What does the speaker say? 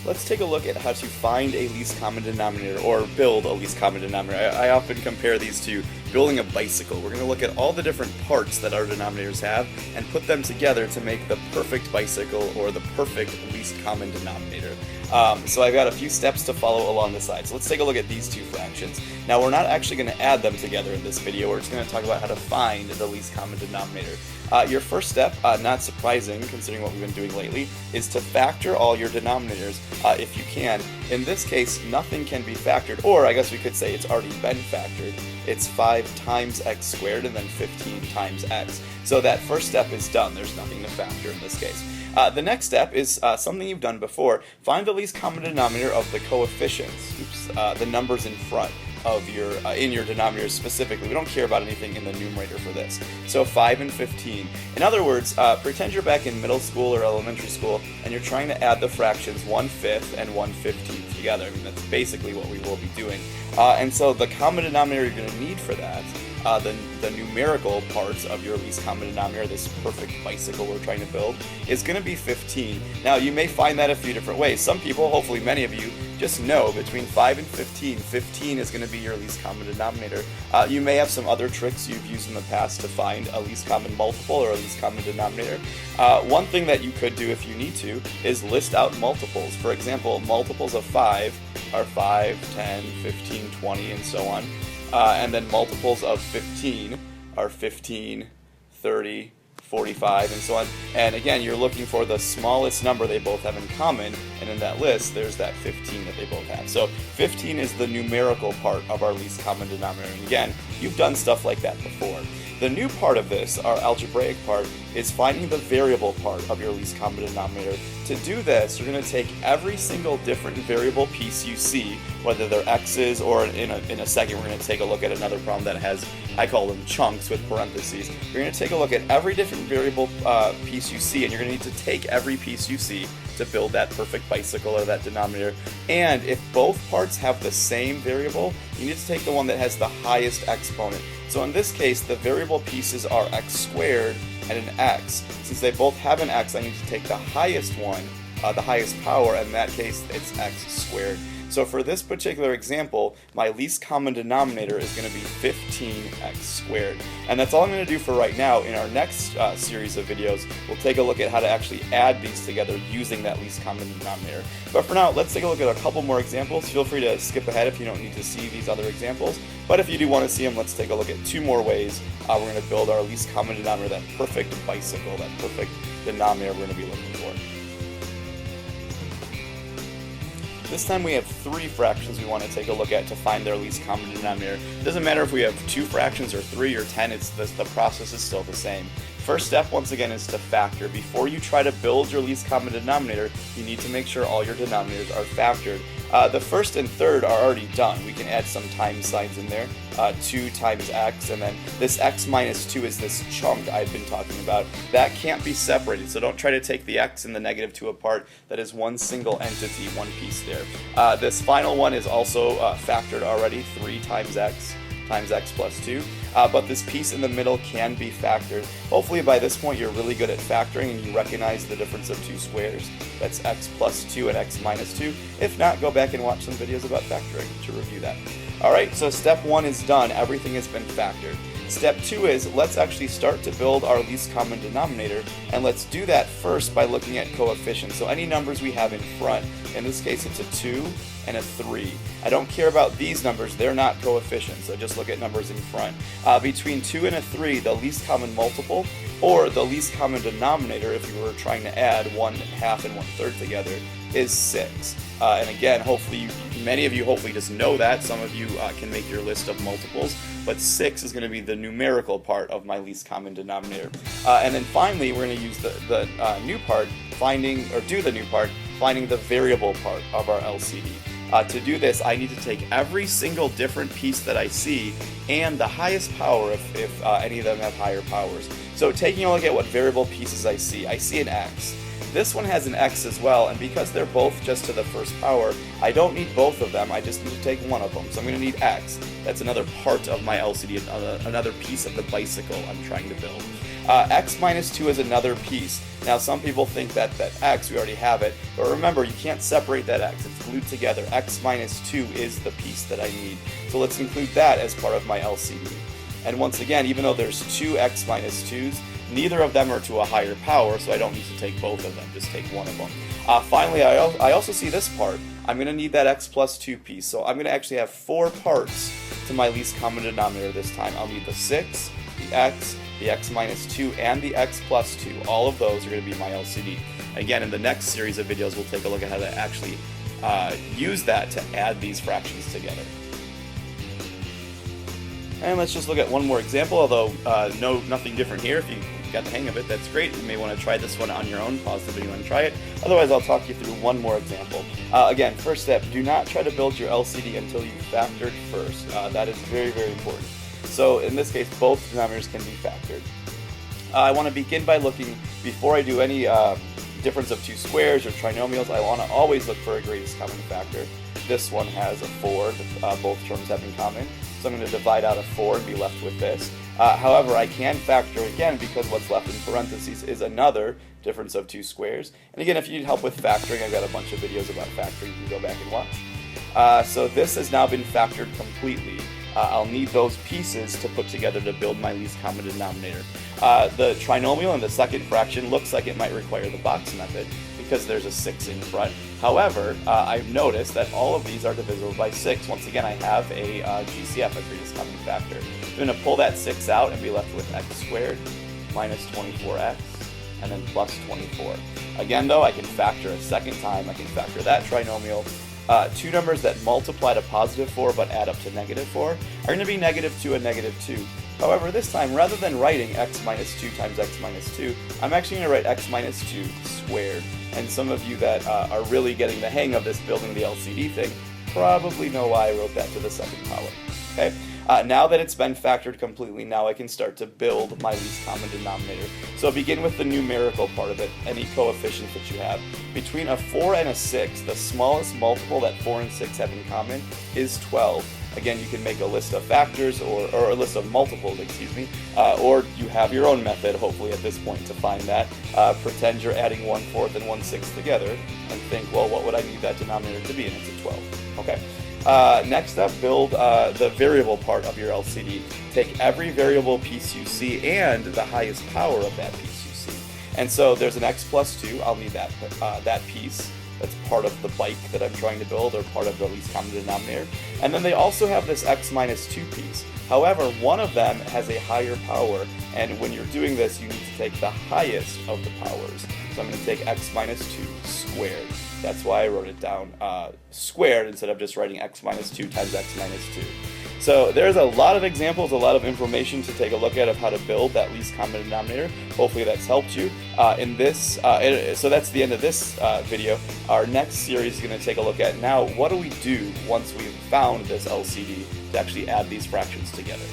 let's take a look at how to find a least common denominator, or build a least common denominator. I often compare these to building a bicycle. We're going to look at all the different parts that our denominators have and put them together to make the perfect bicycle, or the perfect least common denominator. So I've got a few steps to follow along the side. So let's take a look at these two fractions. Now we're not actually going to add them together in this video. We're just going to talk about how to find the least common denominator. Your first step, not surprising considering what we've been doing lately, is to factor all your denominators if you can. In this case, nothing can be factored, or I guess we could say it's already been factored. It's 5 times x squared and then 15 times x. So that first step is done. There's nothing to factor in this case. The next step is something you've done before. Find the least common denominator of the coefficients, the numbers in front of your in your denominators specifically. We don't care about anything in the numerator for this. So 5 and 15. In other words, pretend you're back in middle school or elementary school and you're trying to add the fractions 1/5 and 1/15 together. I mean, that's basically what we will be doing. And so the common denominator you're going to need for that, the numerical parts of your least common denominator, this perfect bicycle we're trying to build, is going to be 15. Now you may find that a few different ways. Some people, hopefully many of you, just know between 5 and 15, 15 is going to be your least common denominator. You may have some other tricks you've used in the past to find a least common multiple or a least common denominator. One thing that you could do if you need to is list out multiples. For example, multiples of 5 are 5, 10, 15, 20, and so on. And then multiples of 15 are 15, 30, 45, and so on. And again, you're looking for the smallest number they both have in common, and in that list, there's that 15 that they both have. So 15 is the numerical part of our least common denominator. And again, you've done stuff like that before. The new part of this, our algebraic part, is finding the variable part of your least common denominator. To do this, you're going to take every single different variable piece you see, whether they're x's, or in a second we're going to take a look at another problem that has, I call them chunks with parentheses. You're going to take a look at every different variable piece you see, and you're going to need to take every piece you see to build that perfect bicycle or that denominator. And if both parts have the same variable, you need to take the one that has the highest exponent. So in this case, the variable pieces are x squared and an x. Since they both have an x, I need to take the highest one, the highest power, and in that case, it's x squared. So for this particular example, my least common denominator is going to be 15x squared. And that's all I'm going to do for right now. In our next series of videos, we'll take a look at how to actually add these together using that least common denominator. But for now, let's take a look at a couple more examples. Feel free to skip ahead if you don't need to see these other examples. But if you do want to see them, let's take a look at 2 more ways we're going to build our least common denominator, that perfect bicycle, that perfect denominator we're going to be looking for. This time we have 3 fractions we want to take a look at to find their least common denominator. It doesn't matter if we have 2 fractions or 3 or 10, the process is still the same. First step, once again, is to factor. Before you try to build your least common denominator, you need to make sure all your denominators are factored. The first and third are already done. We can add some times signs in there. 2 times x, and then this x minus 2 is this chunk I've been talking about. That can't be separated, so don't try to take the x and the negative 2 apart. That is one single entity, one piece there. This final one is also factored already, 3 times x plus 2. But this piece in the middle can be factored. Hopefully by this point you're really good at factoring and you recognize the difference of 2 squares. That's x plus 2 and x minus 2. If not, go back and watch some videos about factoring to review that. Alright, so step 1 is done. Everything has been factored. Step 2 is, let's actually start to build our least common denominator, and let's do that first by looking at coefficients. So any numbers we have in front, in this case it's a 2 and a 3. I don't care about these numbers, they're not coefficients, so just look at numbers in front. Between 2 and a 3, the least common multiple, or the least common denominator, if you were trying to add 1/2 and 1/3 together, is 6. And again, hopefully, many of you hopefully just know that. Some of you can make your list of multiples, but 6 is going to be the numerical part of my least common denominator. And then finally, we're going to use the new part, finding the variable part of our LCD. To do this, I need to take every single different piece that I see and the highest power if any of them have higher powers. So taking a look at what variable pieces I see an x. This one has an x as well, and because they're both just to the first power, I don't need both of them, I just need to take one of them. So I'm going to need x. That's another part of my LCD, another piece of the bicycle I'm trying to build. X minus 2 is another piece. Now some people think that x, we already have it, but remember, you can't separate that x, it's glued together. X minus 2 is the piece that I need. So let's include that as part of my LCD. And once again, even though there's two x minus 2's, neither of them are to a higher power, so I don't need to take both of them, just take one of them. Finally, I also see this part. I'm going to need that x plus 2 piece, so I'm going to actually have 4 parts to my least common denominator this time. I'll need the 6, the x minus 2, and the x plus 2. All of those are going to be my LCD. Again, in the next series of videos, we'll take a look at how to actually use that to add these fractions together. And let's just look at one more example, although nothing different here. If you got the hang of it, that's great. You may want to try this one on your own. Pause the video and try it. Otherwise, I'll talk you through one more example. Again, first step, do not try to build your LCD until you've factored first. That is very, very important. So in this case, both denominators can be factored. I want to begin by looking, before I do any difference of two squares or trinomials, I want to always look for a greatest common factor. This one has a 4, both terms have in common. So I'm going to divide out a 4 and be left with this. However, I can factor again because what's left in parentheses is another difference of two squares. And again, if you need help with factoring, I've got a bunch of videos about factoring you can go back and watch. So this has now been factored completely. I'll need those pieces to put together to build my least common denominator. The trinomial in the second fraction looks like it might require the box method because there's a 6 in front. However, I've noticed that all of these are divisible by 6. Once again, I have a GCF, a greatest common factor. I'm going to pull that 6 out and be left with x squared minus 24x and then plus 24. Again, though, I can factor a second time. I can factor that trinomial. Two numbers that multiply to positive 4 but add up to negative 4 are going to be negative 2 and negative 2. However, this time, rather than writing x minus 2 times x minus 2, I'm actually going to write x minus 2 squared. And some of you that are really getting the hang of this building the LCD thing probably know why I wrote that to the second power. Okay? Now that it's been factored completely, now I can start to build my least common denominator. So begin with the numerical part of it, any coefficients that you have. Between a 4 and a 6, the smallest multiple that 4 and 6 have in common is 12. Again, you can make a list of factors or a list of multiples, excuse me, or you have your own method, hopefully at this point, to find that. Pretend you're adding 1/4 and 1/6 together and think, well, what would I need that denominator to be? And it's a 12. Okay. Next up, build the variable part of your LCD. Take every variable piece you see and the highest power of that piece you see. And so there's an x plus 2. I'll need that piece. That's part of the bike that I'm trying to build, or part of the least common denominator. And then they also have this x minus 2 piece. However, one of them has a higher power, and when you're doing this, you need to take the highest of the powers. So I'm going to take x minus 2 squared. That's why I wrote it down squared instead of just writing x minus 2 times x minus 2. So there's a lot of examples, a lot of information to take a look at of how to build that least common denominator. Hopefully that's helped you. So that's the end of this video. Our next series is going to take a look at now what do we do once we've found this LCD to actually add these fractions together.